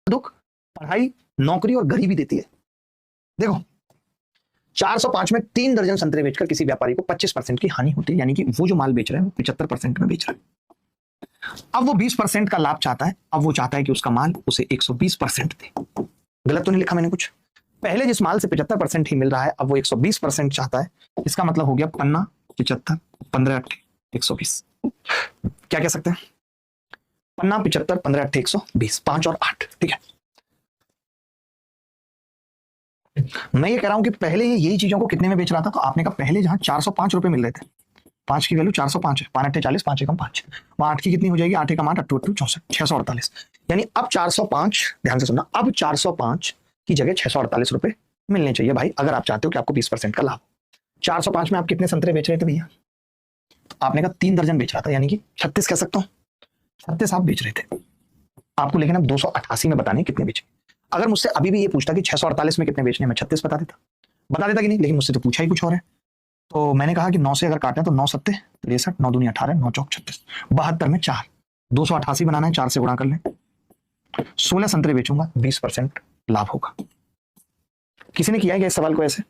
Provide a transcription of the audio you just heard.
दुख, पढ़ाई, नौकरी और गरीबी देती है। देखो 405 में 3 दर्जन संतरे बेचकर किसी व्यापारी को 25% की हानि होती है, यानी कि वो जो माल बेच रहा है वो 75% में बेच रहा है। अब वो 20% का लाभ चाहता है। अब वो चाहता है कि उसका माल उसे 120% दे। गलत तो नहीं लिखा मैंने कुछ? पहले जिस माल से 75% ही मिल रहा है अब वो 120% चाहता है। इसका मतलब हो गया 50, 75, 15, 120। क्या कह सकते हैं? 50, 75, 15, 120, 5 और 8। ठीक है, मैं ये कह रहा हूं कि पहले ये यही चीजों को कितने में बेच रहा था, तो आपने कहा पहले जहां 405 रुपए मिल रहे थे, 5 की वैल्यू 405 है, 5 8 40, 5 एकम 5, वहां 8 की कितनी हो जाएगी, 8 एकम 8, 8 8 64, 648। यानी अब 405, ध्यान से सुनना, अब 405 की जगह 648 रुपए मिलने चाहिए भाई, अगर आप चाहते हो कि आपको 20% का लाभ। 405 में आप कितने संतरे बेच रहे थे भैया? आपने कहा 3 दर्जन बेच रहा था, यानी कि 36 कह सकता हूँ, 36 आप बेच रहे थे। आपको लेकिन अब 288 में बताने कितने बेचे। अगर मुझसे अभी भी ये पूछता कि 648 में कितने बेचने, मैं 36 बता देता कि नहीं, लेकिन मुझसे तो पूछा ही कुछ और है। तो मैंने कहा कि 9 से अगर काटें तो 9 सत्ते 63, 9 दूनी 18, 9 चौक 36, 72 में 4, 288 बनाना है, 4 से गुणा कर लें। 16 संतरे बेचूंगा, 20% लाभ होगा। किसी ने किया है क्या इस सवाल को ऐसे?